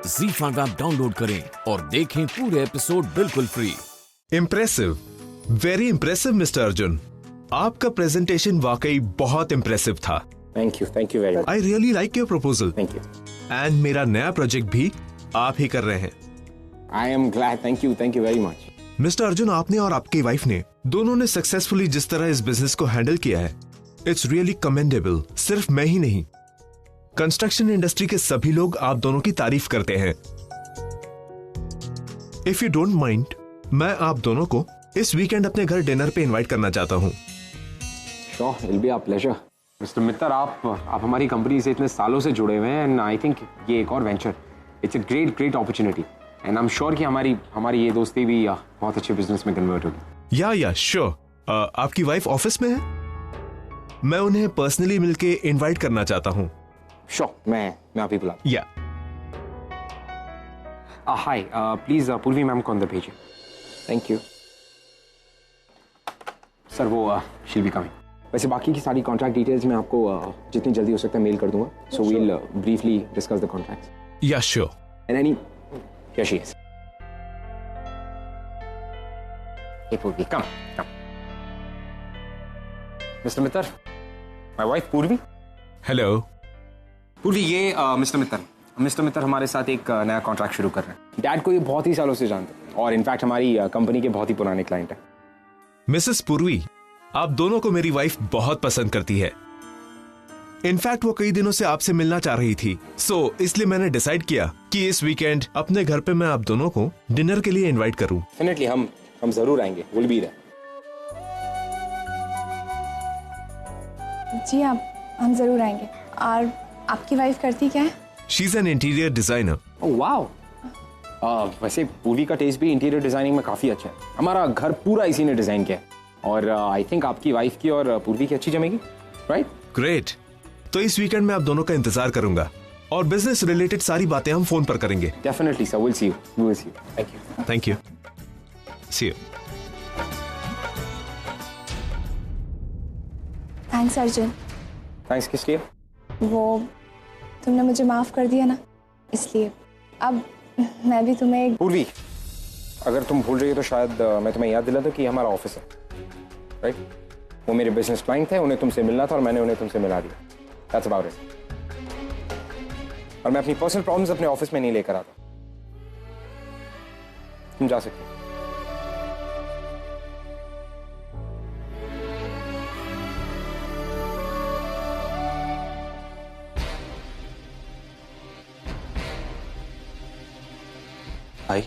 ZEE5 app download करें और देखें पूरे एपिसोड बिल्कुल free. Impressive, very impressive mister Arjun. आपका प्रेजेंटेशन वाकई बहुत इम्प्रेसिव था। Thank you very much. I really like your proposal. Thank you. And मेरा नया प्रोजेक्ट भी आप ही कर रहे हैं। I am glad. Thank you very much. Mister Arjun, आपने और आपकी वाइफ ने दोनों ने सक्सेसफुली जिस तरह इस बिजनेस को हैंडल किया है, इट्स रियली कमेंडेबल। सिर्फ मैं ही नहीं, कंस्ट्रक्शन इंडस्ट्री के सभी लोग आप दोनों की तारीफ करते हैं। इफ यू डोंट माइंड, मैं आप दोनों को इस वीकेंड अपने घर डिनर पे इनवाइट करना चाहता हूँ। Sure, it will be our pleasure. Mister Mittar, आप हमारी कंपनी से इतने सालों से जुड़े हुए हैं एंड आई थिंक ये एक और venture, it's a great opportunity and I am sure कि हमारी ये दोस्ती भी बहुत अच्छे बिजनेस में कन्वर्ट होगी। या श्योर। आपकी वाइफ ऑफिस में है? मैं उन्हें पर्सनली मिलके इनवाइट करना चाहता हूँ। श्योर, मैं आप ही बुला। या हाय, प्लीज पूर्वी मैम को अंदर भेजिए। Thank you sir. वो शील बी कमिंग। वैसे बाकी की सारी कॉन्ट्रैक्ट डिटेल्स मैं आपको जितनी जल्दी हो सकता है मेल कर दूंगा। So we will briefly discuss the contracts. Yeah sure. And any here she is. Hey Purvi, come. Mr. Mittar, my wife Purvi. Hello Purvi, ये मिस्टर मित्तर हमारे साथ एक नया कॉन्ट्रैक्ट शुरू कर रहे हैं। डैड को ये बहुत ही सालों से जानते हैं और इनफैक्ट हमारी कंपनी के बहुत ही पुराने क्लाइंट हैं। मिसेस पूर्वी, आप दोनों को मेरी वाइफ बहुत पसंद करती है। इनफैक्ट वो कई दिनों से आपसे मिलना चाह रही थी, सो इसलिए मैंने डिसाइड किया कि इस वीकेंड अपने घर पे मैं आप दोनों को डिनर के लिए इनवाइट करूं। डेफिनेटली हम जरूर आएंगे। Will be there. जी हम जरूर आएंगे। और आपकी वाइफ करती क्या है? She is an interior designer. Oh wow. वैसे पूर्वी का टेस्ट भी इंटीरियर डिजाइनिंग में काफी अच्छा है। हमारा घर पूरा इसी ने डिजाइन किया है और आई थिंक आपकी वाइफ की और पूर्वी की अच्छी जमेगी, राइट? ग्रेट। तो इस वीकेंड में आप दोनों का इंतजार करूंगा और बिजनेस रिलेटेड सारी बातें हम फोन पर करेंगे। Definitely sir, will see you. Thank you. Thank you. See you. Thanks Arjun. Thanks किस लिए? वो तुमने मुझे माफ कर दिया ना, इसलिए अब मैं भी तुम्हें। पूर्वी, अगर तुम भूल रही हो तो शायद मैं तुम्हें याद दिला दूं कि हमारा ऑफिस है, राइट? वो मेरे बिजनेस क्लाइंट थे, उन्हें तुमसे मिलना था और मैंने उन्हें तुमसे मिला दिया। That's about it. और मैं अपनी पर्सनल प्रॉब्लम्स अपने ऑफिस में नहीं लेकर आता। तुम जा सकते हो। आई,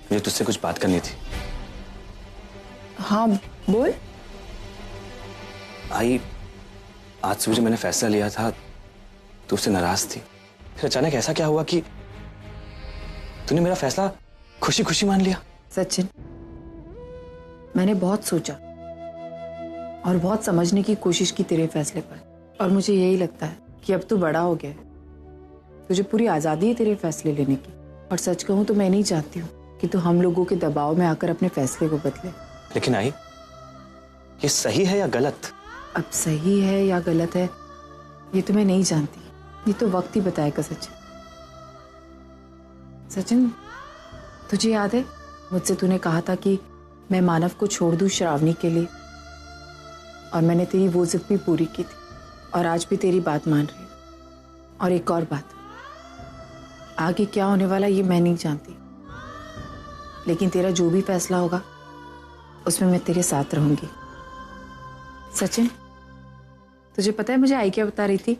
मुझे तुझसे कुछ बात करनी थी। हाँ बोल। आई, आज सुबह जब मैंने फैसला लिया था तो उससे नाराज थी। फिर अचानक ऐसा क्या हुआ कि तूने मेरा फैसला खुशी खुशी मान लिया? सचिन, मैंने बहुत सोचा और बहुत समझने की कोशिश की तेरे फैसले पर, और मुझे यही लगता है कि अब तू बड़ा हो गया है, तुझे पूरी आजादी है तेरे फैसले लेने की। और सच कहूं तो मैं नहीं चाहती हूँ कि तू हम लोगों के दबाव में आकर अपने फैसले को बदले। लेकिन आई, ये सही है या गलत? अब सही है या गलत है ये तो मैं नहीं जानती, ये तो वक्त ही बताएगा। सचिन, तुझे याद है मुझसे तूने कहा था कि मैं मानव को छोड़ दूं श्रावणी के लिए, और मैंने तेरी वो जिद भी पूरी की थी और आज भी तेरी बात मान रही हूं। और एक और बात, आगे क्या होने वाला ये मैं नहीं जानती, लेकिन तेरा जो भी फैसला होगा उसमें मैं तेरे साथ रहूंगी। सचिन, तुझे पता है मुझे आई क्या बता रही थी?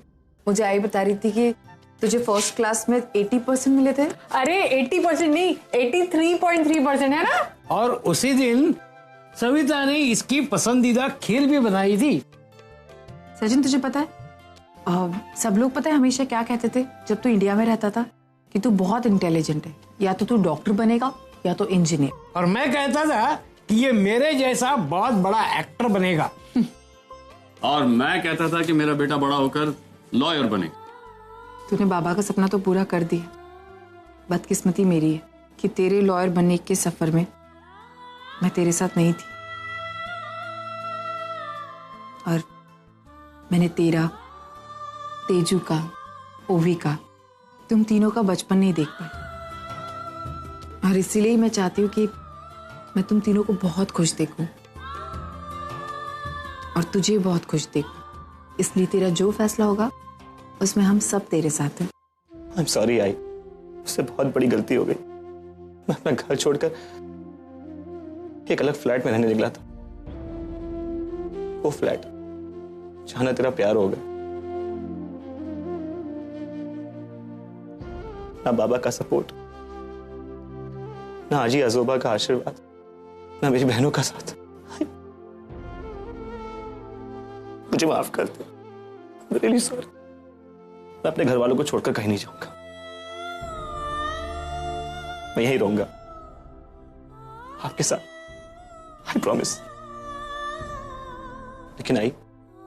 मुझे आई बता रही थी कि तुझे फर्स्ट क्लास में 80% मिले थे। अरे 80% नहीं, 83.3% है ना। और उसी दिन सविता ने इसकी पसंदीदा खीर भी बनाई थी। सचिन, तुझे पता है सब लोग पता है हमेशा क्या कहते थे जब तू इंडिया में रहता था, कि तू बहुत इंटेलिजेंट है, या तो तू डॉक्टर बनेगा या तो इंजीनियर। और मैं कहता था कि ये मेरे जैसा बहुत बड़ा एक्टर बनेगा। और मैं कहता था कि मेरा बेटा बड़ा होकर लॉयर बने। तूने बाबा का सपना तो पूरा कर दिया। बदकिस्मती मेरी है कि तेरे लॉयर बनने के सफर में मैं तेरे साथ नहीं थी, और मैंने तेरा, तेजू का ओवी का तुम तीनों का बचपन नहीं देख पाए, और इसीलिए ही मैं चाहती हूँ कि मैं तुम तीनों को बहुत खुश देखूं और तुझे बहुत खुश देखूं। इसलिए तेरा जो फैसला होगा उसमें हम सब तेरे साथ हैं। आई एम सॉरी आई, उससे बहुत बड़ी गलती हो गई। मैं अपना घर छोड़कर एक अलग फ्लैट में रहने निकला था, वो फ्लैट जहां ना तेरा प्यार होगा, ना बाबा का सपोर्ट, ना आजी अजोबा का आशीर्वाद, ना मेरी बहनों का साथ। मुझे माफ कर दे, रियली सॉरी। मैं अपने घर वालों को छोड़कर कहीं नहीं जाऊंगा, मैं यहीं रहूंगा आपके साथ, आई प्रॉमिस। लेकिन आई,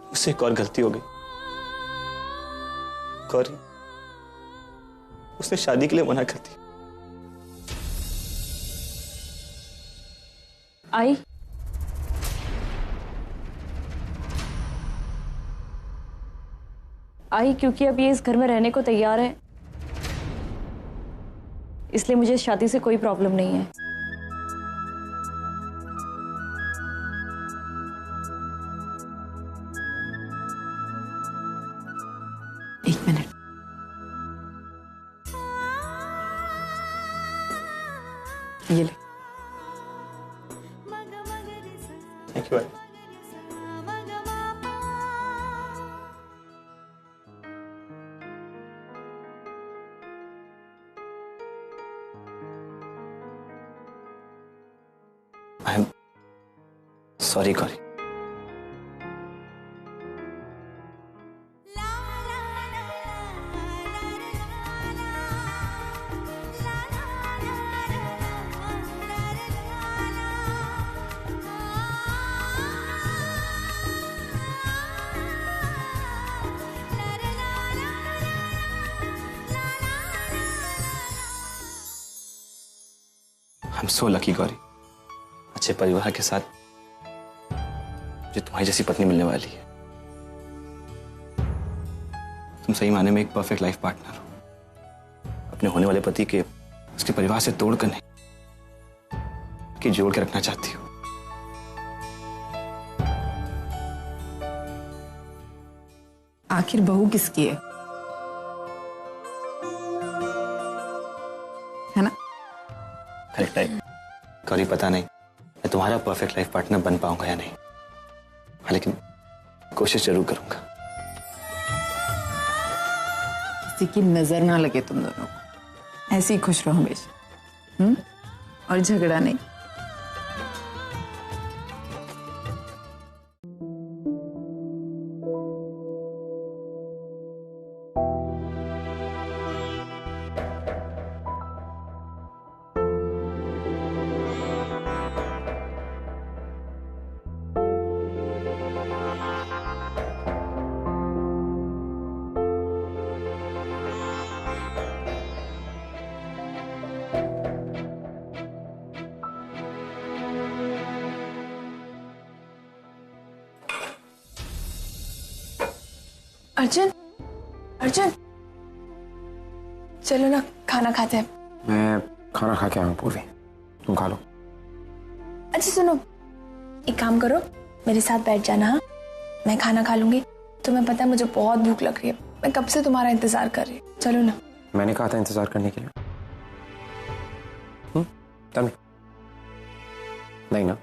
मुझसे एक और गलती हो गई। गौरी, उसने शादी के लिए मना कर दी। आई क्योंकि अब ये इस घर में रहने को तैयार है, इसलिए मुझे शादी से कोई प्रॉब्लम नहीं है। एक मिनट, ये ले। Thank you I. I am sorry Gauri. I am so lucky Gauri, अच्छे परिवार के साथ जो तुम्हारी जैसी पत्नी मिलने वाली है। तुम सही माने में एक परफेक्ट लाइफ पार्टनर हो। अपने होने वाले पति के उसके परिवार से तोड़कर नहीं कि जोड़ के रखना चाहती हो। आखिर बहू किसकी है ना? करेक्ट है गौरी, पता नहीं मैं तुम्हारा परफेक्ट लाइफ पार्टनर बन पाऊंगा या नहीं, लेकिन कोशिश जरूर करूंगा। किसी की नजर ना लगे तुम दोनों को, ऐसे ही खुश रहो हमेशा, और झगड़ा नहीं। अर्जुन, अर्जुन, चलो ना खाना खाते हैं। मैं खाना खा के आया हूँ पूर्वी, तुम खा लो। अच्छा सुनो, एक काम करो, मेरे साथ बैठ जाना। हाँ, मैं खाना खा लूंगी। तुम्हें पता है मुझे बहुत भूख लग रही है, मैं कब से तुम्हारा इंतजार कर रही हूँ। चलो ना। मैंने कहा था इंतजार करने के लिए। तब नहीं ना,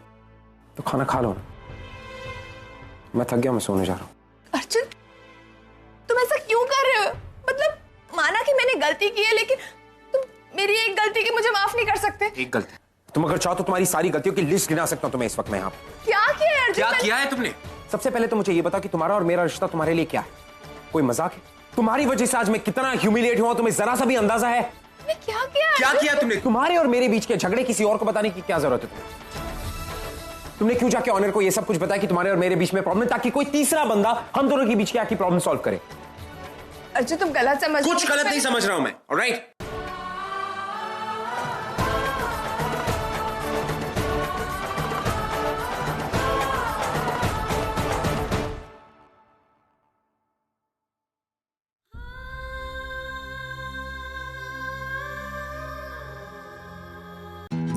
तो खाना खा लो ना। मैं थक गया, मैं सोने जा रहा हूँ। अर्जुन, तुम ऐसा क्यों कर रहे हो? मतलब माना कि मैंने गलती की है, लेकिन तुम मेरी एक गलती की मुझे माफ नहीं कर सकते। एक गलती? तुम अगर चाहो तो तुम्हारी सारी गलतियों की लिस्ट गिना सकता हूँ तुम्हें इस वक्त मैं यहाँ। क्या किया है अर्जुन? क्या किया है तुमने? सबसे पहले तो मुझे ये बता कि तुम्हारा और मेरा रिश्ता तुम्हारे लिए क्या है? कोई मजाक है? तुम्हारी वजह से आज मैं कितना ह्यूमिलिएट हुआ, तुम्हें जरा सा भी अंदाजा है? क्या किया? क्या किया तुमने? तुम्हारे और मेरे बीच के झगड़े किसी और को बताने की क्या जरूरत है तुम्हें? तुमने क्यों जाके ऑनर को ये सब कुछ बताया कि तुम्हारे और मेरे बीच में प्रॉब्लम, ताकि कोई तीसरा बंदा हम दोनों के बीच की आके प्रॉब्लम सॉल्व करे? अर्जुन तुम गलत समझ रहे हो। कुछ गलत नहीं समझ रहा हूं मैं, ऑलराइट?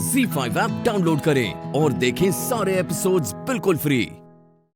ZEE5 ऐप डाउनलोड करें और देखें सारे एपिसोड्स बिल्कुल फ्री।